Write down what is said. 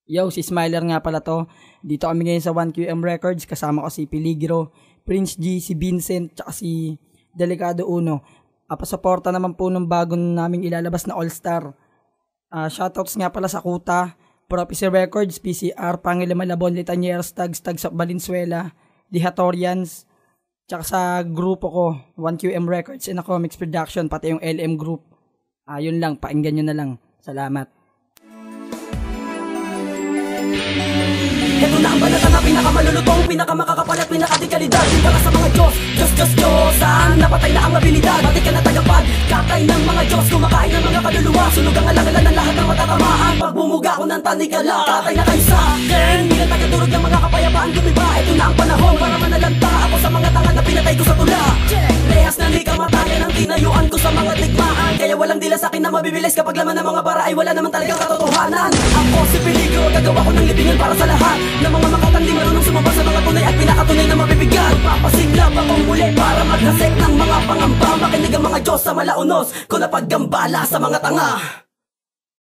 Yo, si Smiler nga pala to. Dito kami ngayon sa 1QM Records. Kasama ko si Peligro, Prince G, si Vincent, tsaka si Delicado Uno. Pasuporta naman po ng bagong naming ilalabas na All-Star. Shoutouts nga pala sa Kuta, Prophecy Records, PCR, Pangila Malabon, Litaniers, Tags sa Valenzuela, Dihatorians, tsaka sa grupo ko, 1QM Records and a Comics Production, pati yung LM Group. Yun lang, painggan nyo na lang. Salamat. Ito na ang banata na pinakamalulutong, pinakamakakapal at pinakadikalidad. Para sa mga Diyos, Diyosan, napatay na ang abilidad. Pati ka na tagapag, katay ng mga Diyos, kumakain ng mga kaluluwa. Sunog ang alangalan ng lahat ng matatamaan. Pag bumuga ko ng tanikala, katay na kayo sa akin. Bilang tagadurog ng mga kapayapaan gumiba. Ito na ang panahon para manalanta ako sa mga tanga na pinatay ko sa tula. Rehas na di kamatayan ang tinayuan ko sa mga digmaan. Kaya walang dila sa akin na mabibilis kapag laman ng mga bara ay wala naman talagang katotohanan. Ako si Peligro, gagawa ko ng libingan para sa lahat ng mga makatang di marunong sumabas sa mga tunay at pinakatunay na mabibigyan. Papasinlap ako muli para maglasek ng mga pangamba. Makinig ang mga Diyos sa malaunos ko na paggambala sa mga tanga.